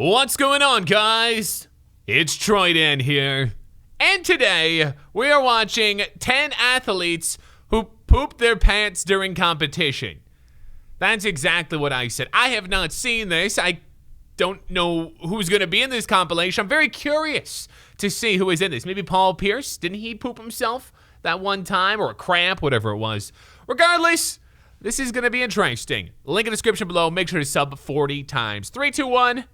What's going on, guys? It's Troydan here. And today, we are watching 10 athletes who pooped their pants during competition. That's exactly what I said. I have not seen this. I don't know who's going to be in this compilation. I'm very curious to see who is in this. Maybe Paul Pierce? Didn't he poop himself that one time? Or a cramp, whatever it was. Regardless, this is going to be interesting. Link in the description below. Make sure to sub 40 times. 3, 2, 1.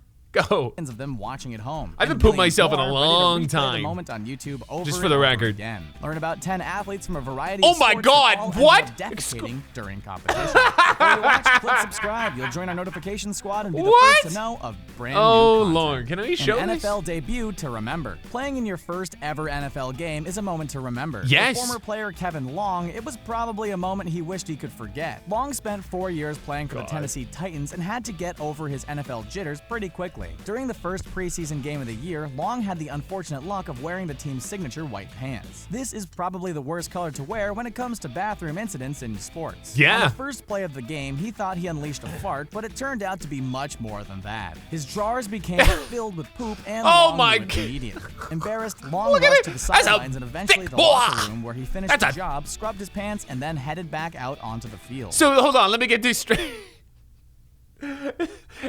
Go. Of them watching at home. I haven't pooped myself in a long time. The moment on YouTube over just for the record. Again. Learn about 10 athletes from a variety of sports. Oh my God! What? Defecating during competition. Before you watch, click subscribe. You'll join our notification squad and be the first to know of brand new content. Lord, can I show An this? NFL debut to remember. Playing in your first ever NFL game is a moment to remember. Yes. For former player Kevin Long, it was probably a moment he wished he could forget. Long spent 4 years playing for the Tennessee Titans and had to get over his NFL jitters pretty quickly. During the first preseason game of the year, Long had the unfortunate luck of wearing the team's signature white pants. This is probably the worst color to wear when it comes to bathroom incidents in sports. Yeah. On the first play of the game, he thought he unleashed a fart, but it turned out to be much more than that. His drawers became filled with poop and Long knew it immediately. Embarrassed, Long rushed to the sidelines and eventually the locker room where he finished the job, scrubbed his pants, and then headed back out onto the field. So hold on, let me get this straight.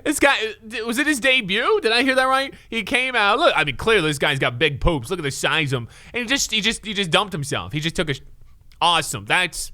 This guy, was it his debut? Did I hear that right? He came out. Look, I mean, clearly this guy's got big poops. Look at the size of him, and he just dumped himself. He just took a. Awesome. That's.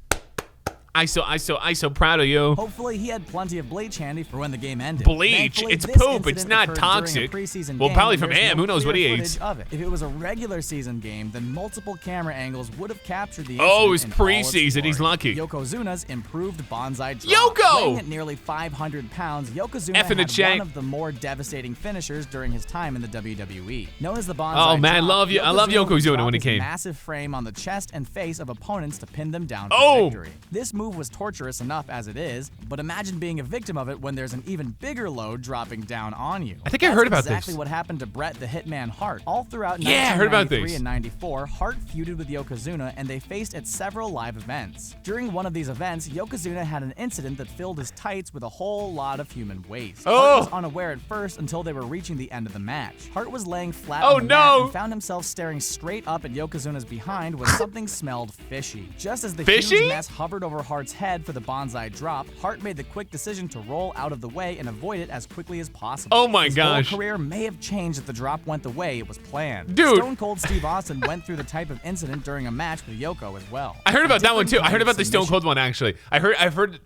I so proud of you. Hopefully he had plenty of bleach handy for when the game ended. Bleach? Thankfully, It's this poop. It's incident not occurred toxic. during a preseason Well, game, probably from and there's him. no Who knows what he clear eats? footage of it. If it was a regular season game, then multiple camera angles would have captured the Oh, it was incident in all its preseason. He's glory. lucky. Yokozuna's improved bonsai drop. Yoko! Weighing at nearly 500 pounds, Yokozuna F in the had chat. one of the more devastating finishers during his time in the WWE. Known as the bonsai Oh man, I drop, love you. I love would Yokozuna drop when he his came. massive frame on the chest and face of opponents to pin them down for Oh! victory. This move was torturous enough as it is, but imagine being a victim of it when there's an even bigger load dropping down on you. I think I heard about exactly this. what happened to Bret the Hitman Hart. All throughout Yeah, I heard about 1993 this. and 94, Hart feuded with Yokozuna and they faced at several live events. During one of these events, Yokozuna had an incident that filled his tights with a whole lot of human waste. Hart was unaware at first until they were reaching the end of the match. Hart was laying flat on the mat and found himself staring straight up at Yokozuna's behind when something smelled fishy. Just as the huge mess hovered over Hart's head for the bonsai drop, Hart made the quick decision to roll out of the way and avoid it as quickly as possible. Oh my His gosh. whole career may have changed if the drop went the way it was planned. Dude. Stone Cold Steve Austin went through the type of incident during a match with Yoko as well. I heard about that one too. I heard about the Submission. Stone Cold one actually. I heard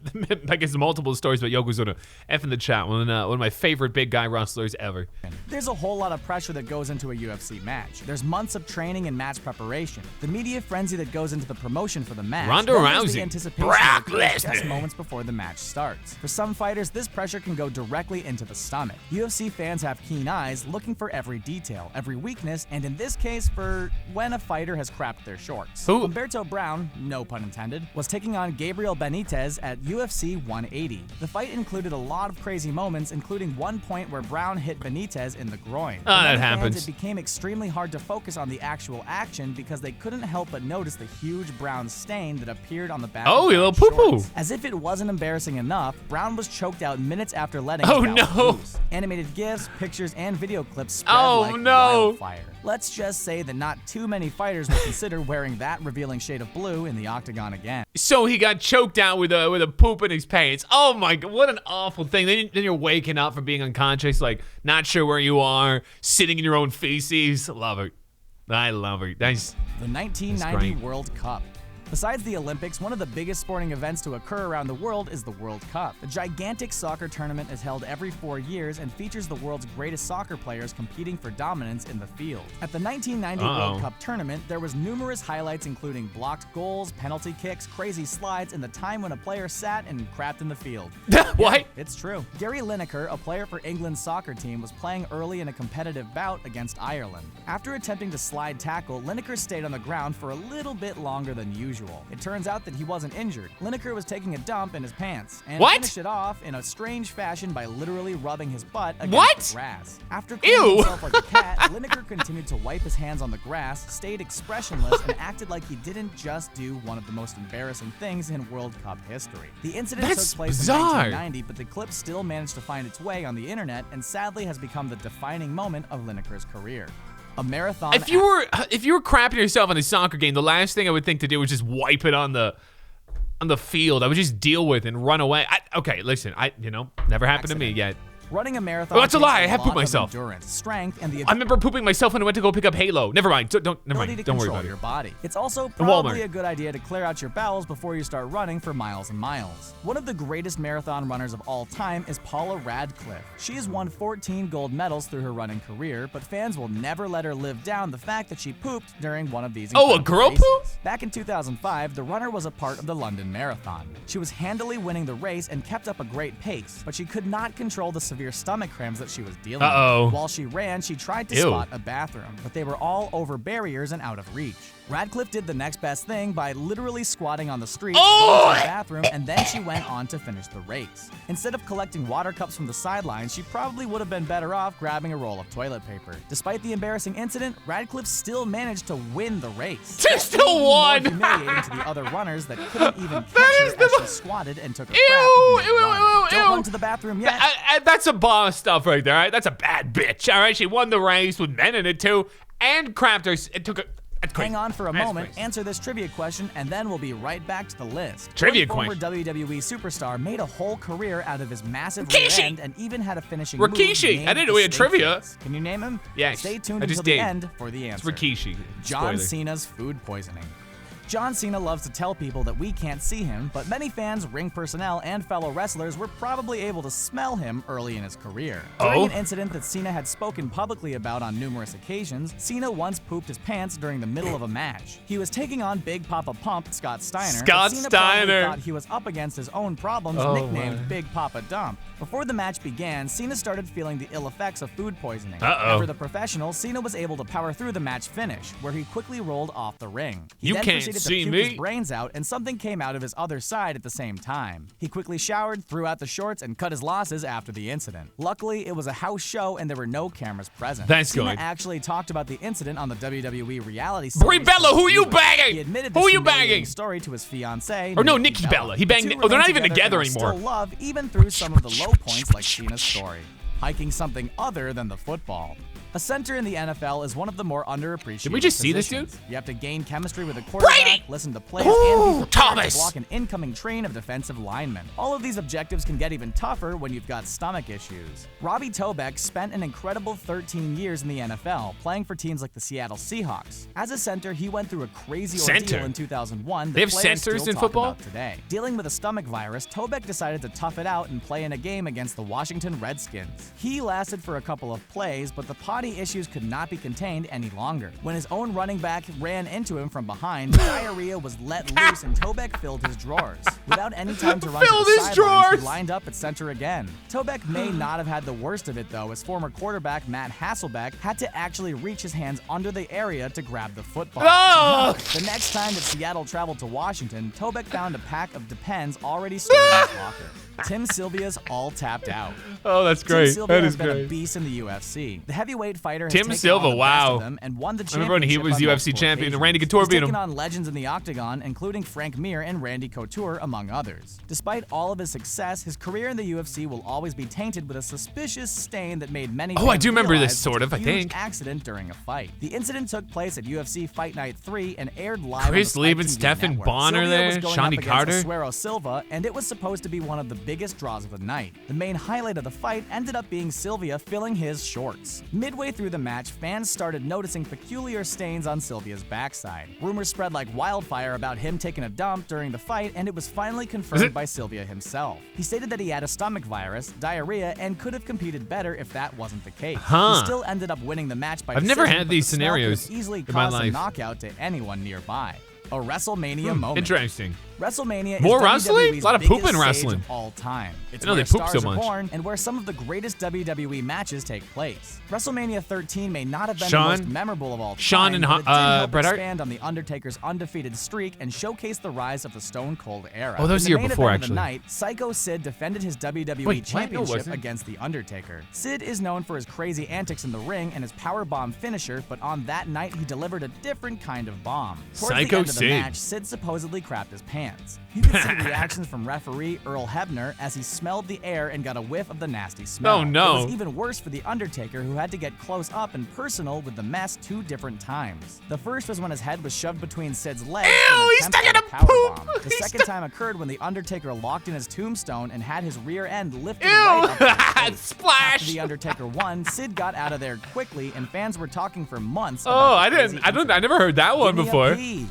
I guess multiple stories about Yokozuna. F in the chat. One of my favorite big guy wrestlers ever. There's a whole lot of pressure that goes into a UFC match. There's months of training and match preparation. The media frenzy that goes into the promotion for the match. Ronda Then there's Rousey. The anticipation Brock that occurs Lesnar. just moments before the match starts. For some fighters, this pressure can go directly into the stomach. UFC fans have keen eyes looking for every detail, every weakness, and in this case, for when a fighter has crapped their shorts. Who? Humberto Brown, no pun intended, was taking on Gabriel Benitez at UFC 180. The fight included a lot of crazy moments, including one point where Brown hit Benitez in the groin. For that many happens. fans, it became extremely hard to focus on the actual action because they couldn't help but notice the huge brown stain that appeared on the back Oh, of you little Brown's poo-poo. shorts. As if it wasn't embarrassing enough, Brown was choked out minutes after letting Oh, his mouth no. loose. Animated GIFs, pictures, and video clips spread Oh, like no. wildfire. Let's just say that not too many fighters will consider wearing that revealing shade of blue in the octagon again. So he got choked out with a poop in his pants. Oh my God, what an awful thing. Then you're waking up from being unconscious, like not sure where you are, sitting in your own feces. Love it. I love it. That's The 1990 World Cup. Besides the Olympics, one of the biggest sporting events to occur around the world is the World Cup. The gigantic soccer tournament is held every 4 years and features the world's greatest soccer players competing for dominance in the field. At the 1990 World Cup tournament, there was numerous highlights including blocked goals, penalty kicks, crazy slides, and the time when a player sat and crapped in the field. what? Yeah, it's true. Gary Lineker, a player for England's soccer team, was playing early in a competitive bout against Ireland. After attempting to slide tackle, Lineker stayed on the ground for a little bit longer than usual. usual. It turns out that he wasn't injured. Lineker was taking a dump in his pants and What? finished it off in a strange fashion by literally rubbing his butt against What? the grass. After cleaning Ew. himself like a cat, Lineker continued to wipe his hands on the grass, stayed expressionless, and acted like he didn't just do one of the most embarrassing things in World Cup history. The incident That's took place bizarre. in 1990, but the clip still managed to find its way on the internet and sadly has become the defining moment of Lineker's career. A marathon. If you were crapping yourself on a soccer game, the last thing I would think to do was just wipe it on the field. I would just deal with it and run away. Okay, listen, never happened to me yet. Running a marathon. Oh, that's a lie. I takes have pooped lot of myself. Endurance, strength, and the I remember pooping myself when I went to go pick up Halo. Never mind. Never ability mind. to Don't worry control about your it. body. It's also Walmart. probably a good idea to clear out your bowels before you start running for miles and miles. One of the greatest marathon runners of all time is Paula Radcliffe. She has won 14 gold medals through her running career, but fans will never let her live down the fact that she pooped during one of these Oh, a incredible girl races. poop? Back in 2005, the runner was a part of the London Marathon. She was handily winning the race and kept up a great pace, but she could not control the severe stomach cramps that she was dealing with. While she ran, she tried to spot a bathroom, but they were all over barriers and out of reach. Radcliffe did the next best thing by literally squatting on the street, going to the bathroom, and then she went on to finish the race. Instead of collecting water cups from the sidelines, she probably would have been better off grabbing a roll of toilet paper. Despite the embarrassing incident, Radcliffe still managed to win the race. She still won! More humiliating to the other runners that couldn't even catch her as she squatted and took a crap. Don't run to the bathroom yet. That's some boss stuff right there. All right? That's a bad bitch. All right, she won the race with men in it too, and crapped her. It took a. That's crazy. Hang on for a That's moment, crazy. answer this trivia question, and then we'll be right back to the list. Trivia One question. former WWE superstar made a whole career out of his massive Rikishi. rear end and even had a finishing move. Rikishi. named I didn't the know we had Steak trivia. Fix. Can you name him? Yes, Stay tuned I just until the did. end for the It's answer. Rikishi. John Spoiler. Cena's food poisoning. John Cena loves to tell people that we can't see him, but many fans, ring personnel, and fellow wrestlers were probably able to smell him early in his career. During an incident that Cena had spoken publicly about on numerous occasions, Cena once pooped his pants during the middle of a match. He was taking on Big Papa Pump, Scott Steiner. Scott but Cena probably Steiner. thought he was up against his own problems, Oh, nicknamed my. Big Papa Dump. Before the match began, Cena started feeling the ill effects of food poisoning. Uh-oh. For the professional, Cena was able to power through the match finish, where he quickly rolled off the ring. He You then can't proceeded to see puke me. his brains out, and something came out of his other side at the same time. He quickly showered, threw out the shorts, and cut his losses after the incident. Luckily, it was a house show and there were no cameras present. That's Cena good. actually talked about the incident on the WWE reality Brie series. Bella, who you He banging? admitted Who this you humiliating banging? story to his fiancée. Or no, Nikki Bella. He banged. The two Oh, they're not remain even together and are anymore. Still love even through some of the low points like Cena's story. Hiking something other than the football. A center in the NFL is one of the more underappreciated Did we just see this positions. dude? You have to gain chemistry with a quarterback, Brady! listen to plays, Ooh, and be prepared Thomas! to block an incoming train of defensive linemen. All of these objectives can get even tougher when you've got stomach issues. Robbie Tobeck spent an incredible 13 years in the NFL, playing for teams like the Seattle Seahawks. As a center, he went through a crazy ordeal Center? in 2001 that They have players centers still in talk football? about today. Dealing with a stomach virus, Tobeck decided to tough it out and play in a game against the Washington Redskins. He lasted for a couple of plays, but the potty issues could not be contained any longer. When his own running back ran into him from behind, diarrhea was let loose and Tobeck filled his drawers. Without any time to run to Filled the his sidelines, drawers! he lined up at center again. Tobeck may not have had the worst of it though, as former quarterback Matt Hasselbeck had to actually reach his hands under the area to grab the football. Oh! The next time that Seattle traveled to Washington, Tobeck found a pack of Depends already stored in his locker. Tim Sylvia's all tapped out. Oh, that's Tim great. Sylvia That has is been a great. beast in the UFC. The heavyweight fighter has Tim taken Silva, on the best wow. of them and won the I championship remember when he was on UFC multiple champion and occasions. Randy Couture He's beat taken him. on legends in the octagon, including Frank Mir and Randy Couture, among others. Despite all of his success, his career in the UFC will always be tainted with a suspicious stain that made many Oh, I fans do remember realize this sort it's of, a I huge think. accident during a fight. The incident took place at UFC Fight Night 3 and aired live Chris on the Lieben, Fight TV Stephen network. Bonner Sylvia there, was going Shawnee up against Carter. Asuero Silva, and it was supposed to be one of the biggest draws of the night. The main highlight of the fight ended up being Sylvia filling his shorts. Midway through the match, fans started noticing peculiar stains on Sylvia's backside. Rumors spread like wildfire about him taking a dump during the fight, and it was finally confirmed by Sylvia himself. He stated that he had a stomach virus, diarrhea, and could have competed better if that wasn't the case. Huh. He still ended up winning the match by I've never decision, had but these the smell could have scenarios easily in my caused a life. knockout to anyone nearby. A WrestleMania moment. Interesting. WrestleMania More is wrestling? WWE's A lot of biggest pooping stage wrestling. of all time. It's I know where they poop stars so are much. born and where some of the greatest WWE matches take place. WrestleMania 13 may not have been Shawn- the most memorable of all time, Shawn and but it did help Bret Hart? expand on the Undertaker's undefeated streak and showcase the rise of the Stone Cold era. Oh, that was In the the year main before, event of the actually. night, Psycho Sid defended his WWE Wait, what? No, it Championship wasn't. against the Undertaker. Sid is known for his crazy antics in the ring and his powerbomb finisher, but on that night he delivered a different kind of bomb. Towards Psycho the end of the Sid. match, Sid supposedly crapped his pants. You can see reactions from referee Earl Hebner as he smelled the air and got a whiff of the nasty smell. Oh, no. It was even worse for the Undertaker, who had to get close up and personal with the mess 2 different times. The first was when his head was shoved between Sid's legs. Ew, in an he's attempt stuck in at a poop. powerbomb. The He's second time occurred when the Undertaker locked in his tombstone and had his rear end lifted Ew. right up to his face. Splash. After the Undertaker won, Sid got out of there quickly, and fans were talking for months. Oh, about the I crazy I never heard that one Give me a before. pee.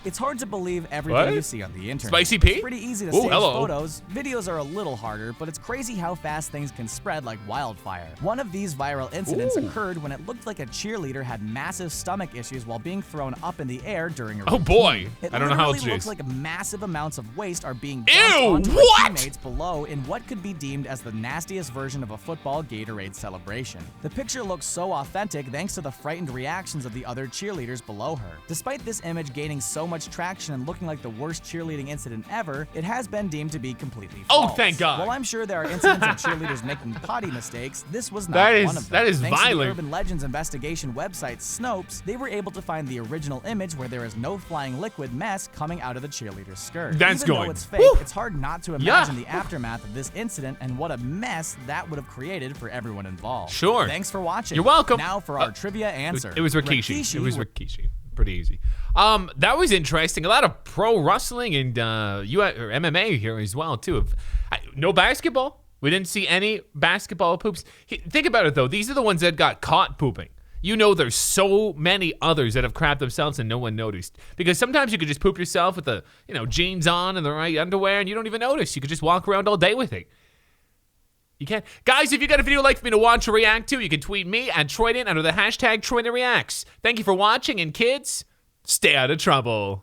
It's hard to believe everything What? you see on the internet. Spicy pea? It's pretty easy to Ooh, stage hello. photos. Videos are a little harder, but it's crazy how fast things can spread like wildfire. One of these viral incidents Ooh. occurred when it looked like a cheerleader had massive stomach issues while being thrown up in the air during a Oh, routine. boy. It I don't know how literally old she looks is. like massive amounts of waste are being Ew, dumped onto what? her teammates below in what could be deemed as the nastiest version of a football Gatorade celebration. The picture looks so authentic thanks to the frightened reactions of the other cheerleaders below her. Despite this image gaining so much traction and looking like the worst cheerleading incident ever, it has been deemed to be completely Oh, false. thank God. While I'm sure there are incidents of cheerleaders making potty mistakes, this was not That is- one of them. that is Thanks to the violent. Urban Legends investigation website Snopes, they were able to find the original image where there is no flying liquid mess coming out of the cheerleader's skirt. That's Even going- though it's fake, Woo. it's hard not to Yeah. imagine the aftermath of this incident and what a mess that would have created for everyone involved. Sure. Thanks for watching. You're welcome. Now for our trivia answer. It was Rikishi. It was Rikishi. Pretty easy. That was interesting. A lot of pro wrestling and or MMA here as well too. No basketball. We didn't see any basketball poops. Think about it though. These are the ones that got caught pooping. You know, there's so many others that have crapped themselves and no one noticed. Because sometimes you could just poop yourself with the jeans on and the right underwear and you don't even notice. You could just walk around all day with it. You can. Guys, if you got a video you'd like for me to watch or react to, you can tweet me at Troydan under the hashtag TroydanReacts. Thank you for watching, and kids, stay out of trouble.